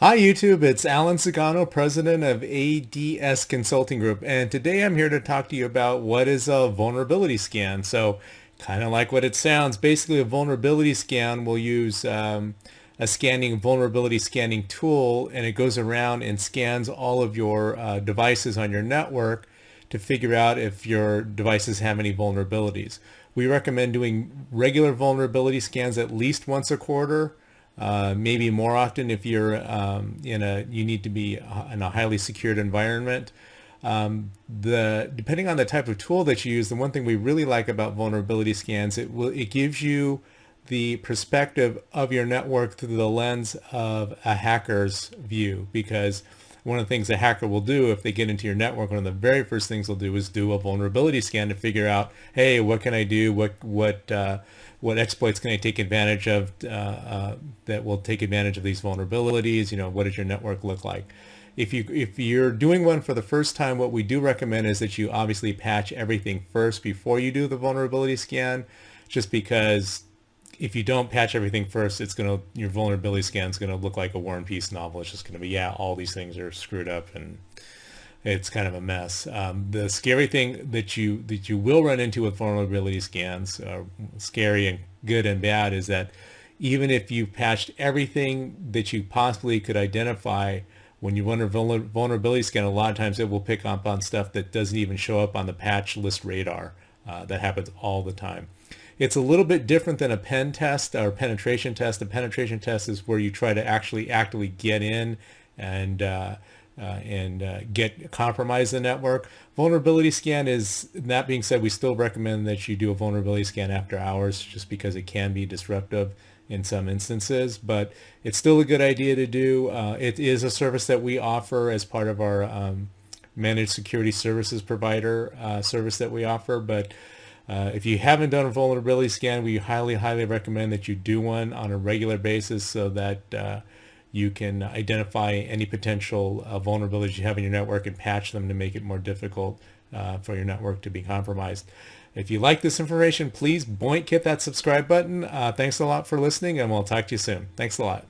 Hi YouTube, it's Alan Sagano, president of ADS Consulting Group, and today I'm here to talk to you about what is a vulnerability scan. So kind of like what it sounds, basically a vulnerability scan will use a vulnerability scanning tool, and it goes around and scans all of your devices on your network to figure out if your devices have any vulnerabilities. We recommend doing regular vulnerability scans at least once a quarter, maybe more often if you're you need to be in a highly secured environment. Depending on the type of tool that you use, the one thing we really like about vulnerability scans, it gives you the perspective of your network through the lens of a hacker's view, because one of the things a hacker will do if they get into your network, one of the very first things they'll do is do a vulnerability scan to figure out, hey, what can I do? What exploits can I take advantage of that will take advantage of these vulnerabilities? What does your network look like? If you're doing one for the first time, what we do recommend is that you obviously patch everything first before you do the vulnerability scan, just because if you don't patch everything first, your vulnerability scan is gonna look like a War and Peace novel. It's just gonna be, yeah, all these things are screwed up and it's kind of a mess. The scary thing that you will run into with vulnerability scans, scary and good and bad, is that even if you patched everything that you possibly could identify, when you run a vulnerability scan, a lot of times it will pick up on stuff that doesn't even show up on the patch list radar. That happens all the time. It's a little bit different than a pen test or penetration test. A penetration test is where you try to actually actively get in and get compromise the network. Vulnerability scan is, that being said, we still recommend that you do a vulnerability scan after hours, just because it can be disruptive in some instances, but it's still a good idea to do. It is a service that we offer as part of our managed security services provider service that we offer. But if you haven't done a vulnerability scan, we highly, highly recommend that you do one on a regular basis, so that you can identify any potential vulnerabilities you have in your network and patch them to make it more difficult for your network to be compromised. If you like this information, please hit that subscribe button. Thanks a lot for listening, and we'll talk to you soon. Thanks a lot.